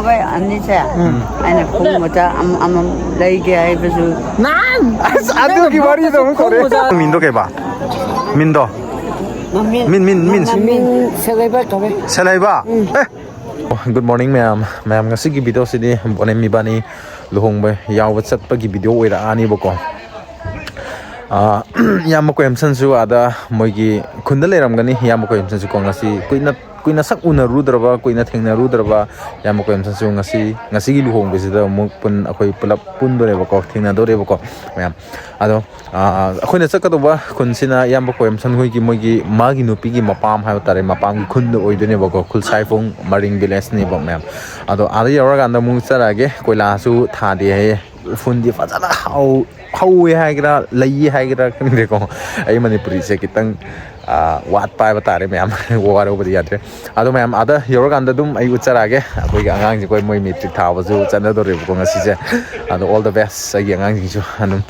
ꯍꯣꯏ ꯑꯅꯤꯁꯦ ꯑꯩꯅ ꯈꯣꯡ ꯃꯆꯥ ꯑꯃꯃꯝ ꯂꯩꯒꯦ ꯍꯥꯏꯕꯁꯨ ꯑꯗꯨꯒꯤ ꯋꯥꯔꯤꯗꯣ ꯑꯃꯨꯛ ꯇꯧꯔꯦ ꯃꯤꯟꯗꯣ ꯀꯩꯕ ꯃꯤꯟꯗꯣ min ꯁꯦꯂꯩꯕ ꯀꯧꯋꯦ ꯁꯦꯂꯩꯕ Good morning ma'am ngasigi video sidi bonem mibani luhongba yawa chatpagi video oira'anibako yam ko emsan su ada moigi khunda leramgani yam ko emsan su ko ngasi kuina sak una rudraba kuina thengna rudraba yam ko emsan su ngasi gi luhong besida muk pun akoi pulap pun dore bako thengna dore bako ma'am ado akhoi chakadwa khunsina yam ko emsan hoi gi moigi magi nupi gi mapam ha tare mapam gi khund oidone bako khulsaifung maring village ni ba ma'am ado ada yaraga anda mu charage koila su thade he fundi fazana how haigra lay haigra ko ai manipuri se kitang wat pai batare ma'am war over yatre ado ma'am ada yaraga anda dum ai ucharage akoi ga angang ji koi moi metric thawa ju chana dore ko ngasi je ado all the best ai angang ji ju anum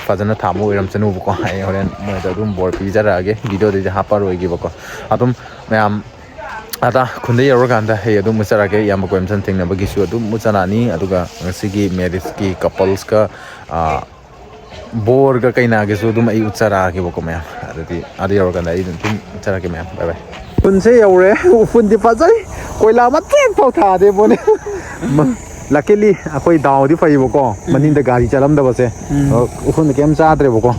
fazana thamu iram chanu ko ai horen moi da dum bor pi jarage video de hapar oi gi bako adum ma'am ada khunde yoroganda he adum mucharage yam ko emsan thingna bagi su adum mucharani aduga ngasigi marriage ki couples ka bor ga kaina ge su adum ai uchara ge bako ma'am adati ada yoroganda ai dum uchara ge ma'am bye bye punse yore ufun di fazai koila ma tek pau tha de bone luckily akoi daw di fai bako manin da gari chalam da base ufun kem cha dre bako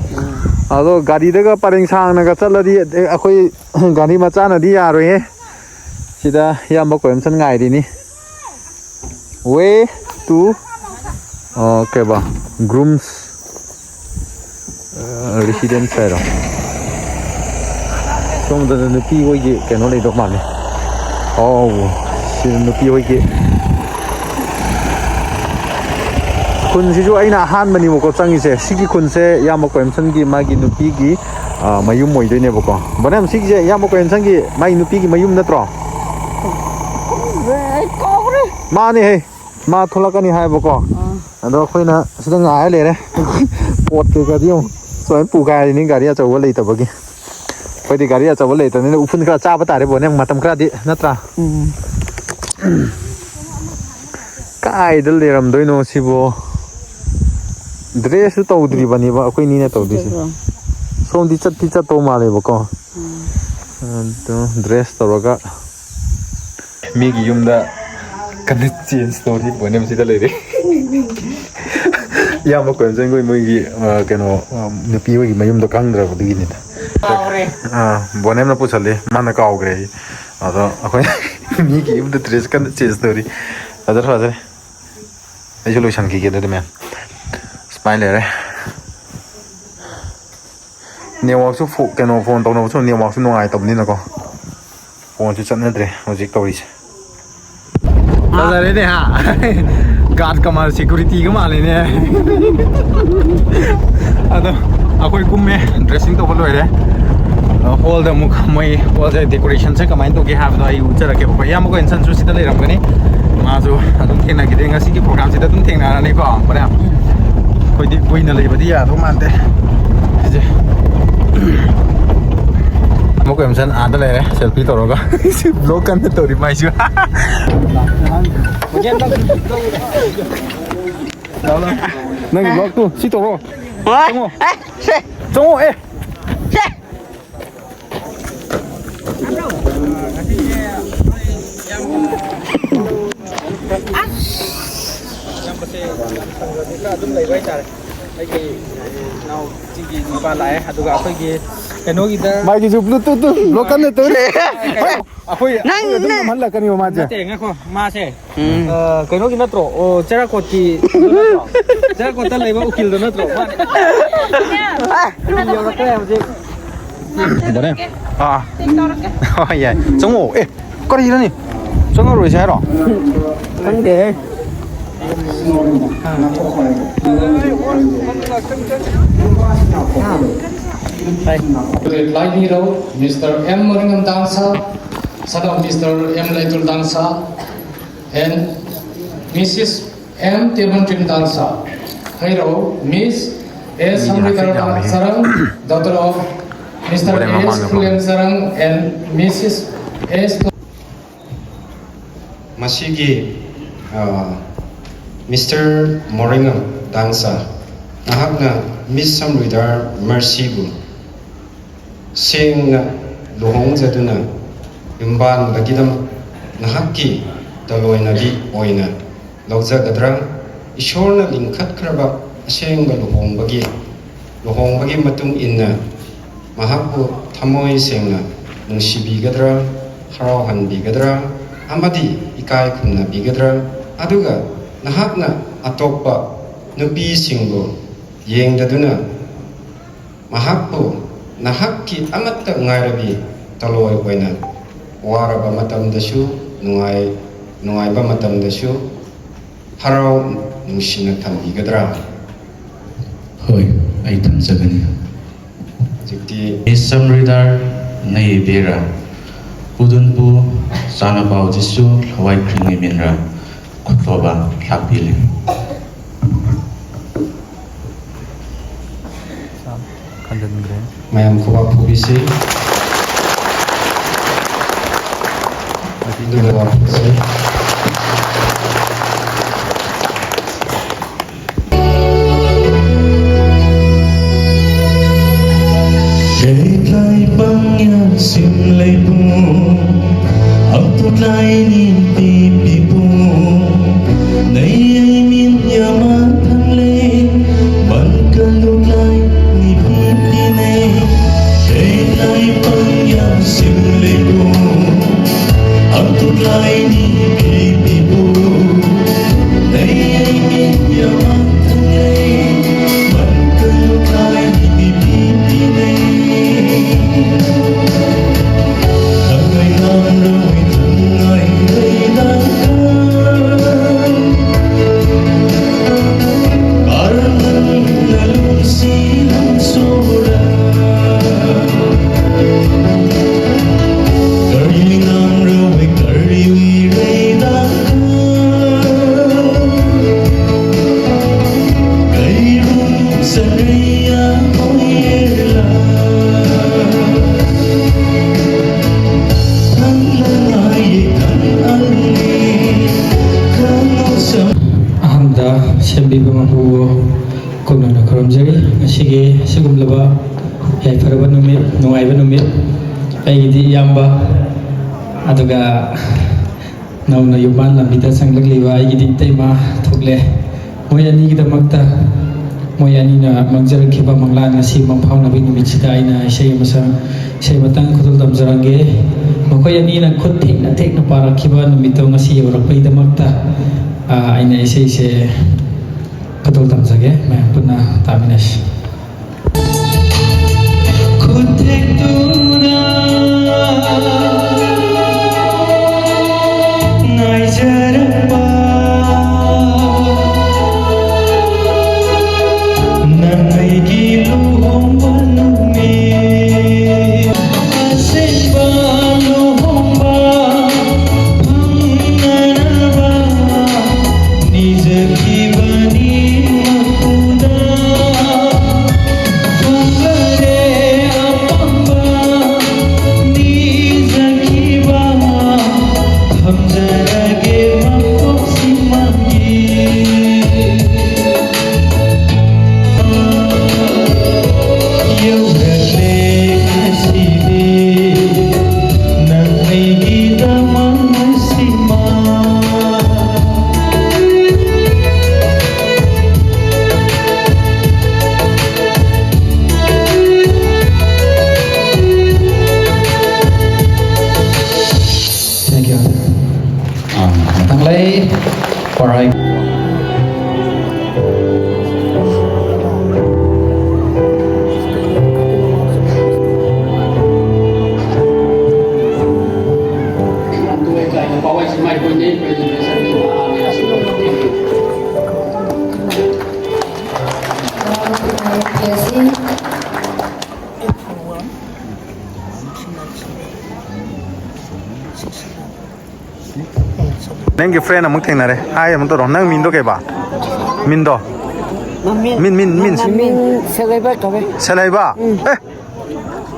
ado gari daga pareng sang na ga chaladi akoi gari macha na di yaroi he sida yamba ko emsan ngai ri ni way to okay ba grooms residence era som da nupi hoi ge keno le dok mane si nupi hoi ge kun si ju aina han mani mo ko changi se sigi kun se yamba ko emsan gi magi nupi gi mayum moi doi ne boko banam sigi je yamba ko emsan gi mai nupi gi mayum natro Mani he ma tholakani hai bako ado khoina sida ngai lere pot ke ga diu so pu ga ni gari achawa leita bagi khoi gari achawa leita ni ufun kra cha ba tare bone matam kra di natra kai dal leram doino sibo dress to udri bani ba khoi ni ne to disi som di chat to male bako to dress to roga mi gi yumda kan change story bonem sida lere ya mo ko jeng goi moi gi keno nupi gi mayum do kangra ko digi ni bonem na puchale mana ka ogre ado akoi mi gi yumda dress kan change story adar ai solution ki ge de men smile lere network su fu keno phone to no su network su ngai tab ni na ko phone su chat na dre hojik tawri Ada ni ha, guard kamar security kamar ni. Ada, aku ikume dressing tu perlu ada. All the muk, moi all the decoration saya kamar itu ke have tu ayu cara ke apa. Ya muka insan susi tu leram kan ni. Masuk, adum thengna kita dengan sih program kita tu thengna ni ko, pada. Koi na lagi berdia tu mante. Muka emsan ada le selfie to roga vlog kan to ri mai ju nang vlog tu si to ro tunggu Mai ki bluetooth tu lokan tu akoi adum namhal kani ma je te ngako ma se kaino ki natro o chera ko ki chera ko ta leiba ukil do natro yo ra kre je bane oh ya chongo ko ri ni chongo ro sai ro kan de Light hero, Mr. M. Moringam Dangsa, son of Mr. M. Laitul Dangsa, and Mrs. M. Tibantim Dangsa. Hero, Miss S. Amrita Sarang, daughter of Mr. S. Kulen Sarang and Mrs. S. masigi Mr. Moringam Dangsa nahakna Miss Samruidar Mercy bu sengna luhong jaduna imban bagidam nahakki taloina di oina lawjagadra ishorna lingkhat khraba asengba luhong bagi matung inna mahakbu thamoi sengna nungsibigadra harauhanbigadra amadi ikai khumna bigadra aduga nahakna atokpa nupi singbu yengdaduna mahakbu nahakki amatta ngairabi taloi oina waraba matamdasu nungaiba matamdasu harau nungsina thambigadra hoi ai thamjagani jikti Samridar nei bera udunbu sana bau jisu hawai kringi minra khotloba thapili mayam kuba phubisi duga phubisi Lai bangyan sim lai bu Autut lai ni pipi bu Nai ai min yaman thang lai Ban kaluk lai ni pipi nai Lai bangyan sim lai bu Autut lai ni pipi bu Nai ai min yaman thang lai Ban kaluk lai ni pipi nai ꯁꯦꯝꯕꯤꯕ ꯃꯄꯨꯕꯨ ꯀꯧꯅꯅ ꯈꯨꯔꯨꯝꯖꯔꯤ ꯉꯁꯤꯒꯤ ꯑꯁꯤꯒꯨꯝꯂꯕ ꯌꯥꯏꯐꯔꯕ ꯅꯨꯃꯤꯠ ꯅꯨꯡꯉꯥꯏꯕ ꯅꯨꯃꯤꯠ ꯑꯩꯒꯤꯗꯤ ꯏꯌꯥꯝꯕ ꯑꯗꯨꯒ ꯅꯧꯅ ꯌꯨꯝꯕꯥꯟ ꯂꯝꯕꯤꯗ ꯆꯪꯂꯛꯂꯤꯕ ꯑꯩꯒꯤꯗꯤ ꯏꯇꯩꯃ ꯊꯣꯛꯂꯦ ꯃꯣꯏ ꯑꯅꯤꯒꯤꯗꯃꯛꯇ ꯃꯣꯏ ꯑꯅꯤꯅ ꯃꯥꯡꯖꯔꯛꯈꯤꯕ ꯃꯪꯂꯥꯟ ꯑꯁꯤ ꯃꯪꯐꯥꯎꯅꯕꯒꯤ ꯅꯨꯃꯤꯠꯁꯤꯗ ꯑꯩꯅ ꯏꯁꯩ ꯃꯇꯥꯡ ꯈꯨꯗꯣꯜ ꯇꯝꯖꯔꯝꯒꯦ ꯃꯈꯣꯏ ꯑꯅꯤꯅ ꯈꯨꯠ ꯊꯦꯛꯅ ꯊꯦꯛꯅ ꯄꯥꯔꯛꯈꯤꯕ ꯅꯨꯃꯤꯠꯇꯣ ꯉꯁꯤ ꯌꯧꯔꯛꯄꯒꯤꯗꯃꯛꯇ ꯑꯩꯅ ꯏꯁꯩꯁꯦ khutol tamjage main punna taminasi khutek tuna nai jarapa nangai gilu hombanumi asemba lo homba panganaba nizaki Neng ke friend amuk theng nare ai am to ron nang min do ke ba min do min selai ba ka be selai ba eh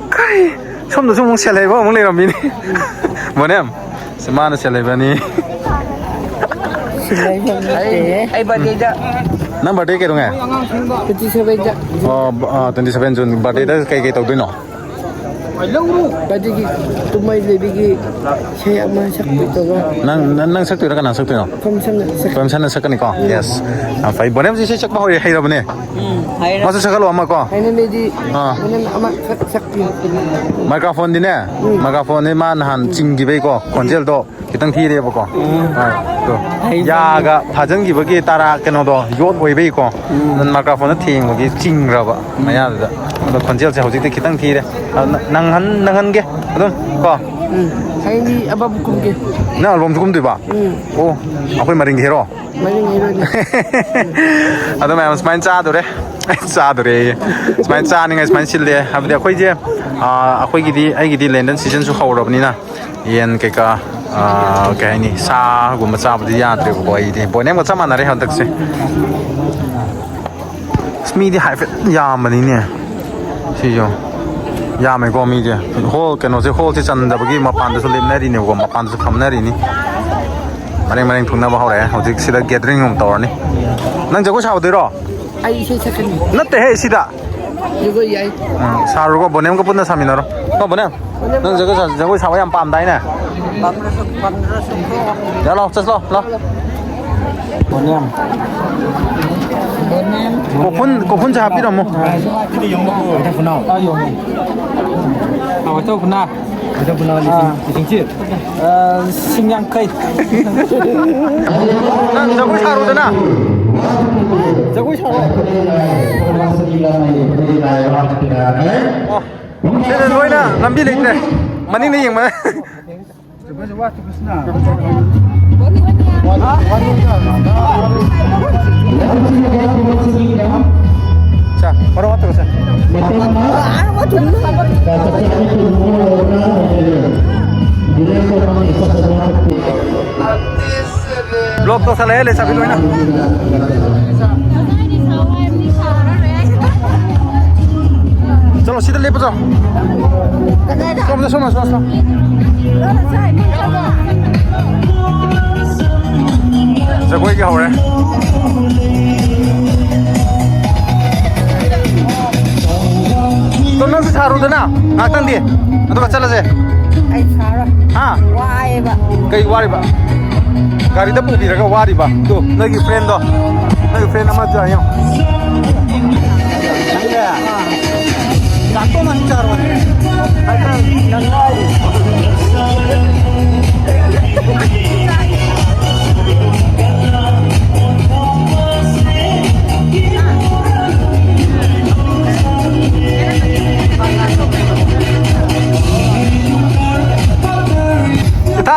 kai som do som selai ba amuk le ram min monem semana selai ba ni ไอ้บัดนี้จะ นั่งเบอร์เดย์กี่ตรงไง ที่เซเว่นจะ 27 June เบอร์เดย์ได้กี่ตัวด้วยเนาะ บัดนี้ตุ้มไม่เลยบิกิใช้อามาสักตัวก็ นั่งสักตัวแล้วกันนั่งสักตัวเนาะ คำสั่งสัก เพิ่มชั้นสักกันนี่ก่อน yes ไฟบนนี้มันจะใช้ชักบ้าให้เราเนี่ย ให้ มาสักกันหรอมาก่อน ให้นั่นเลยดีนั่นอามาสักตัว ไมโครโฟนดิเนี่ยไมโครโฟนนี่มันหันจริงกี่ใบก่อนคอนเสิร์ตกี่ตั้งที่เดียวก่อนตัวยากะพาจังกี่ใบกี่ตาระกันเอาตัวยอดไว้ใบก่อนนั่นไมโครโฟนนั่นทิ้งเมื่อกี้จริงเราปะไม่ยากเลยแล้วคอนเสิร์ตเสร็จเขาจะกี่ตั้งที่เดียวนั่งหันกี่ต้นก็ ให้นี่อาบะบุกุมกี่ น่ารวมทุกคนด้วยปะโอ้เอาไปมาริงเฮโร่ ไม่ได้ไงเลย Aduh memang semain cah tu deh, cah tu deh, semain cah ni guys semain chill deh. Habis dia aku je, aku gidi London season su kau ni na, ian kayak kayak ni sah, gua macam apa dia tu boy ini, boy ni macam mana reh hendak sih. Semi dia high ya mana ni, sih jo. Ya me gua mi dia, hole kan osi hole sih canda bagi mapan tu sulim nari ni, gua mapan tu kam nari ni. Maring thungna ba hore hojik sida gathering hum tor ni nang jago chau de ro ไอ้ใช่สักนี่ natte he sida ยูก็ยัย saru ko bonem ko punna samina ro ko bonem nang jago chau yam pam dai na ปั๊มระสุก ya lo just lo บนเนี่ย ko pun cha pi ro mo ที่ยงมาไปทางคุณน้าเอาอยู่เอาไปเท่าคุณน้าไปเท่าคุณน้าจริงๆสิ่งยังเคย nang jago chau ro de na jago chau Đây rồi nè, làm gì lịch này? Mà đi nhìn mà. Sa, baru waktu sa. Blok to sa lele sa biloy na. चलो सीधा ले जाओ सोमा जगोई क्या हो रहा है तुम लोग से छाड़ू देना नाटन दिए तो बच्चा लगे ไอ้ชาระ हाँ วายบะ कई वारी बा गाड़ी तो पूरी रखा वारी बा तो नई फ्रेंड हमारे जाए Satu mancar wah.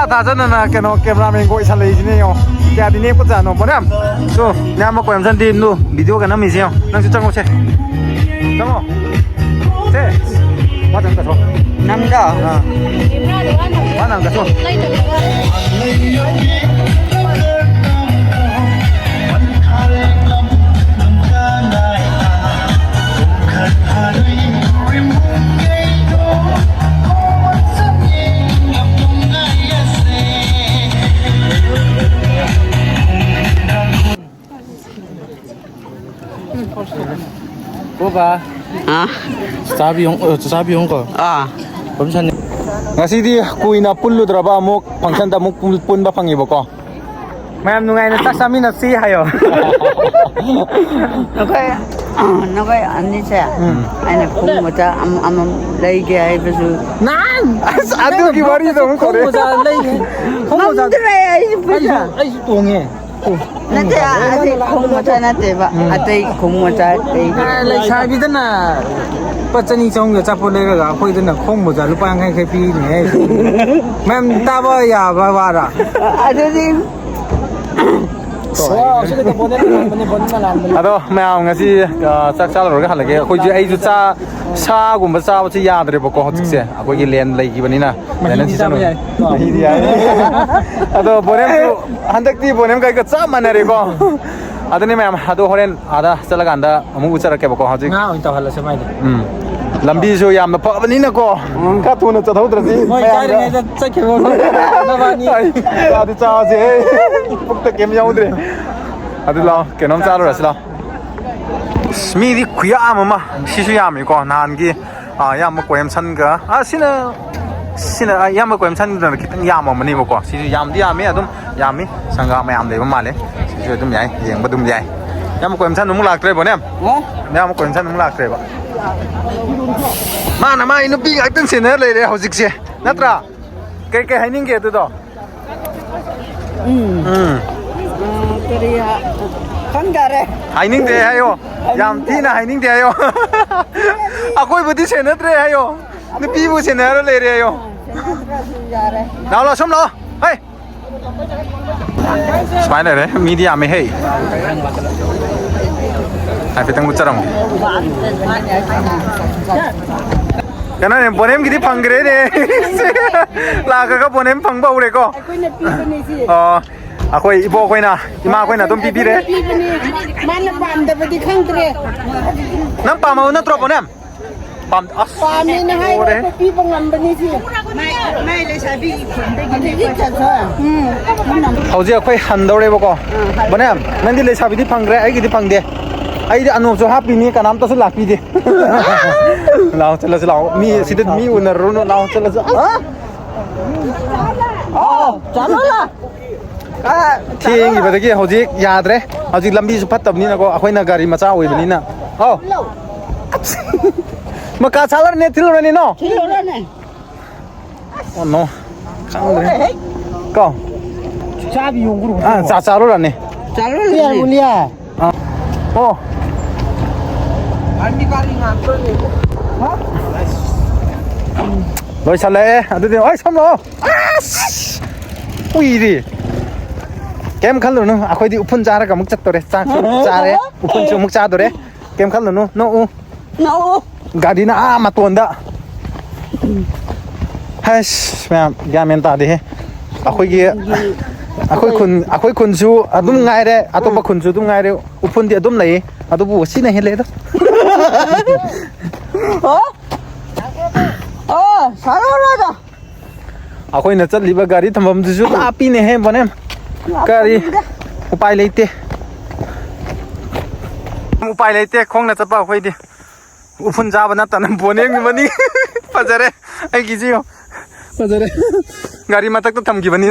Ta chân là cái nó cameraman gọi sang lấy gì này không? Cái đi nếp có giả nó bọn em. Rồi, nhà mà quẹm dân tin luôn, video cái nó mình xem, đang chơi trong xe. Đúng không? Thế, quá chẳng cả thôi. Năm đó. Quá chẳng cả thôi. Cô bà Hả? sabi yung koผมฉัน Ngasi di kuina pullu draba muk function da muk pun ba phangi bako. Ma'am nung ngayon ta sa amin na si hayo. Nó cái anh đi xe anh là không mà ta lấy cái bây giờ Nan! Adu ki wari da mun Không kore. mo sa lay. Không mo sa ay bây giờ ay tunge. nate ate không mà ta nate ba ate không mà ta Lay sabi da na pachani chong ga chapo le ga khoi da na không mo sa lupa ngai khai pi ne. Ma'am ta ba ya ba ba ra. ate đi Wow, sige to bonen na lang. Ado ma'am ngasi sak sal ro ga halage khoi ji ai ju cha sa gum ba sa ba chi ya dre bako hot se akoi gi len lai gi bani na len si sanu hi di ai ado bonem ju handak ti bonem kai ka cha manare ko adani ma'am ado horen ada chala ganda amu uchara ke bako haji Nga oi to hala sa mai. lambi so yam na pa bani na ko ka tu na cha thau tra ji Moi cai này ra chắc kiểu nó bao nhiêu. cha di cha je puk ta kem yau dre adu la ke nom cha ro ra mi di khuya ma si su yam ko nan gi yam ma ko em san ga sina yam ma ko em san da ki tang yam ma ni ko si yam di yam me adum yam mi sanga ma yam de ma le si adum yai yeng ba dum yai yam ma ko em san num lak tre bo nem yam ma ko em san num lak tre ba mana ma inu pi ga tang sin le le hojik se natra kai hai ning ge tu do 그래야 건가래. hai ning de hayo yam ti na hai ning de hayo akoi budi se na tre hayo nu pi bu se na le re hayo nào lo xong lo hey spy này đấy media mới hay ai phải tăng một trăm cái này bọn em cái phăng cái đấy là cái bọn em phăng bao đấy co à khôi ibo khôi na ima khôi na tôm pi pi đấy mana pam dapat dikangkre. nắm pam mau nắm trop bọn em pam Pam ini hai kopi pengambil ni sih. Mai le sabi hầu giờ khôi hằn đâu đấy bố bọn em nên đi lấy sao bị phăng cái ấy cái phăng đấy ai đi ăn uống cho happy ni cả năm ta sẽ lạc đi lao chân là lao mi xịt mi uốn rồi nó lao chân là Chalo lah. thì nghĩ về cái hầu giờ nhà đấy hầu giờ làm đi chụp phát tập ni là có khôi na gari mà cháu ấy bên na mà cá salad này thiếu rồi nè Kilo dah ni. oh no khang đấy có Sabi yung guru. chả rồi nè Chalo Mulia lah. mulia. oh rồi sao lẽ tôi thì ôi xong rồi ui đi kem khăn luôn nó khôi đi upun cha ra cả mức chất tôi đấy cha đấy upun chung mức cha tôi đấy kem khăn luôn nó No. gadi na mà tuần đó hay mẹ gia men ta đi khôi kia khôi khun su đúng ngay đấy tôi bắt khun su đúng ngay đấy upun thì đúng này tôi bù xin này hết đấy đó Chalo lah dah. khôi nó chất liba gari thầm bầm su api này hết bọn em gari upai lấy tê upai lấy tê không là chất bao khôi đi upun cha bana tan bọn em như vậy bây đấy anh cái gì không bây đấy gari mà tắc tôi thầm cái vậy nè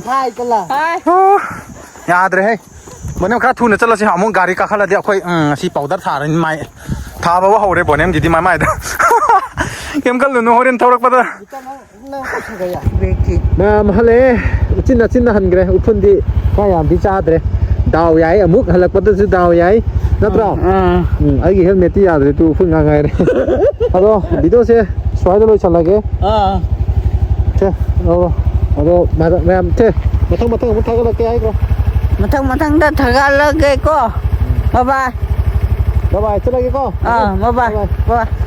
Hai telah. Hai. याद रहे बने खा थूने चला से हम गाड़ी का खला दे कोई सी पाउडर था रन माय था बाबा हो रे बने गिदी माय माय दा केम कल नु होरेन थौरक पदा Beki. ना महले चिन्ना चिन्ना हन ग्रे उफुन दी का याम दी चाद रे दाव याई अमुक हलक पदा से दाव याई नत्रा आगी हेलमेट याद रे तू उफुन गा गाय रे अदो वीडियो से स्वाइद लोय चलागे चे अदो मैम चे मथंग मथंग मुठा का के आई को Matang-matang dah thagal lagi ko. Bye bye. Bye bye, चला गए को Bye bye. Bye.